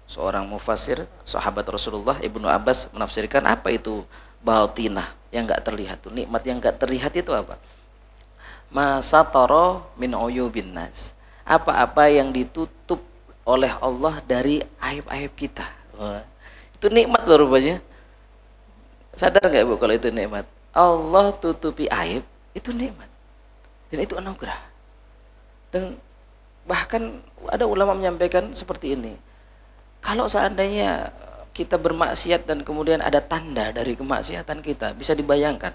seorang mufassir sahabat Rasulullah Ibnu Abbas menafsirkan apa itu batinah, yang enggak terlihat tuh. Nikmat yang enggak terlihat itu apa? Masatara min uyubin nas. Apa-apa yang ditutup oleh Allah dari aib-aib kita. Wah, itu nikmat loh rupanya. Sadar nggak Bu kalau itu nikmat? Allah tutupi aib, itu nikmat. Dan itu anugerah. Dan bahkan ada ulama menyampaikan seperti ini. Kalau seandainya kita bermaksiat dan kemudian ada tanda dari kemaksiatan kita, bisa dibayangkan.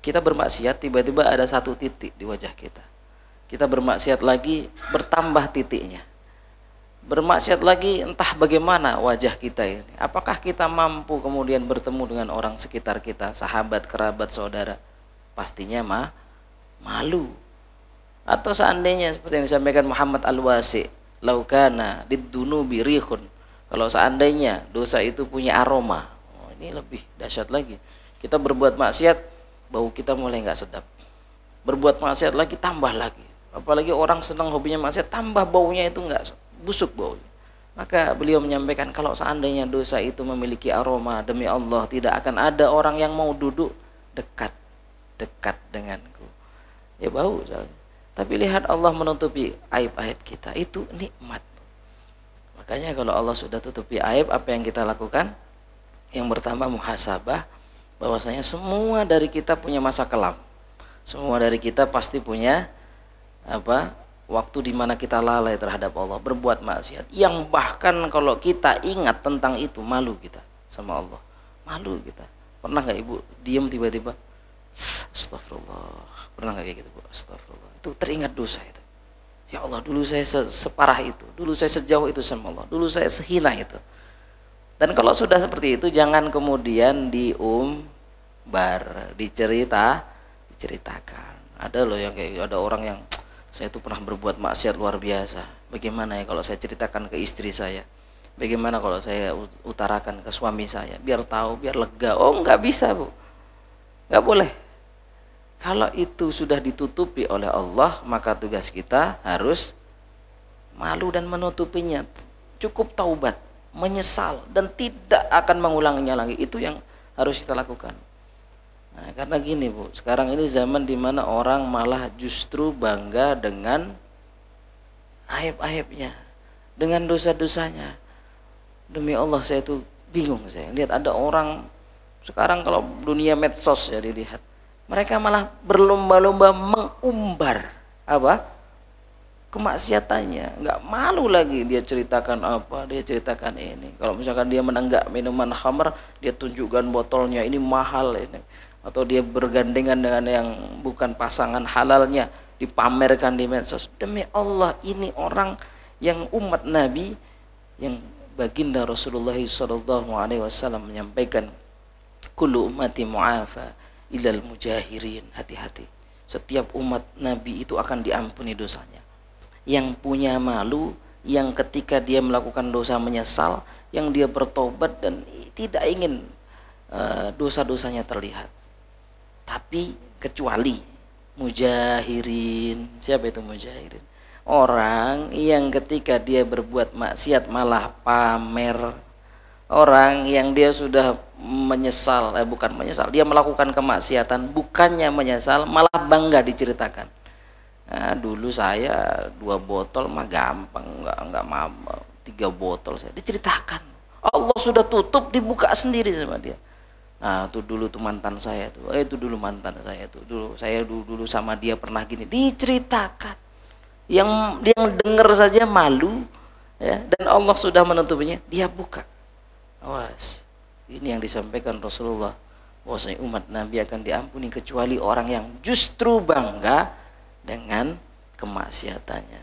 Kita bermaksiat, tiba-tiba ada satu titik di wajah kita. Kita bermaksiat lagi, bertambah titiknya. Bermaksiat lagi, entah bagaimana wajah kita ini. Apakah kita mampu kemudian bertemu dengan orang sekitar kita, sahabat, kerabat, saudara? Pastinya malu. Atau seandainya seperti yang disampaikan Muhammad Al-Wasi, laukana liddunubi rihun. Kalau seandainya dosa itu punya aroma, ini lebih dahsyat lagi. Kita berbuat maksiat, bau kita mulai nggak sedap. Berbuat maksiat lagi, tambah lagi. Apalagi orang senang hobinya maksiat, tambah baunya itu nggak busuk baunya. Maka beliau menyampaikan kalau seandainya dosa itu memiliki aroma, demi Allah tidak akan ada orang yang mau duduk dekat denganku. Ya bau soalnya. Tapi lihat Allah menutupi aib-aib kita, itu nikmat. Makanya kalau Allah sudah tutupi aib, apa yang kita lakukan? Yang pertama muhasabah, bahwasanya semua dari kita punya masa kelam. Semua dari kita pasti punya waktu di mana kita lalai terhadap Allah, berbuat maksiat. Yang bahkan kalau kita ingat tentang itu, malu kita sama Allah. Malu kita. Pernah nggak Ibu diam tiba-tiba? Astagfirullah. Pernah nggak kayak gitu Bu? Astagfirullah. Itu teringat dosa itu. Ya Allah, dulu saya separah itu, dulu saya sejauh itu sama Allah, dulu saya sehina itu. Dan kalau sudah seperti itu, jangan kemudian diceritakan. Ada loh yang kayak, ada orang yang, saya itu pernah berbuat maksiat luar biasa. Bagaimana ya kalau saya ceritakan ke istri saya? Bagaimana kalau saya utarakan ke suami saya? Biar tahu, biar lega. Oh, nggak bisa Bu, nggak boleh. Kalau itu sudah ditutupi oleh Allah, maka tugas kita harus malu dan menutupinya. Cukup taubat, menyesal, dan tidak akan mengulanginya lagi. Itu yang harus kita lakukan. Nah, karena gini Bu, sekarang ini zaman dimana orang malah justru bangga dengan aib-aibnya, dengan dosa-dosanya. Demi Allah saya itu bingung, saya lihat ada orang sekarang kalau dunia medsos ya dilihat, mereka malah berlomba-lomba mengumbar kemaksiatannya, nggak malu lagi dia ceritakan apa, dia ceritakan ini. Kalau misalkan dia menenggak minuman khamr, dia tunjukkan botolnya ini mahal ini, atau dia bergandengan dengan yang bukan pasangan halalnya, dipamerkan di medsos. Demi Allah, ini orang yang umat Nabi, yang baginda Rasulullah SAW menyampaikan, kullu ummati mu'afa ilal mujahirin. Hati-hati, setiap umat Nabi itu akan diampuni dosanya. Yang punya malu, yang ketika dia melakukan dosa menyesal, yang dia bertobat dan tidak ingin dosa-dosanya terlihat. Tapi kecuali mujahirin. Siapa itu mujahirin? Orang yang ketika dia berbuat maksiat malah pamer. Orang yang dia sudah menyesal, bukan menyesal, dia melakukan kemaksiatan, bukannya menyesal, malah bangga diceritakan. Nah, dulu saya 2 botol mah gampang, nggak mau 3 botol saya diceritakan. Allah sudah tutup, dibuka sendiri sama dia. Nah, itu dulu tuh mantan saya tuh, itu dulu mantan saya tuh, dulu saya dulu sama dia pernah gini, diceritakan. Yang dia dengar saja malu, ya, dan Allah sudah menutupinya, dia buka. Awas, ini yang disampaikan Rasulullah, bahwasanya umat Nabi akan diampuni kecuali orang yang justru bangga dengan kemaksiatannya.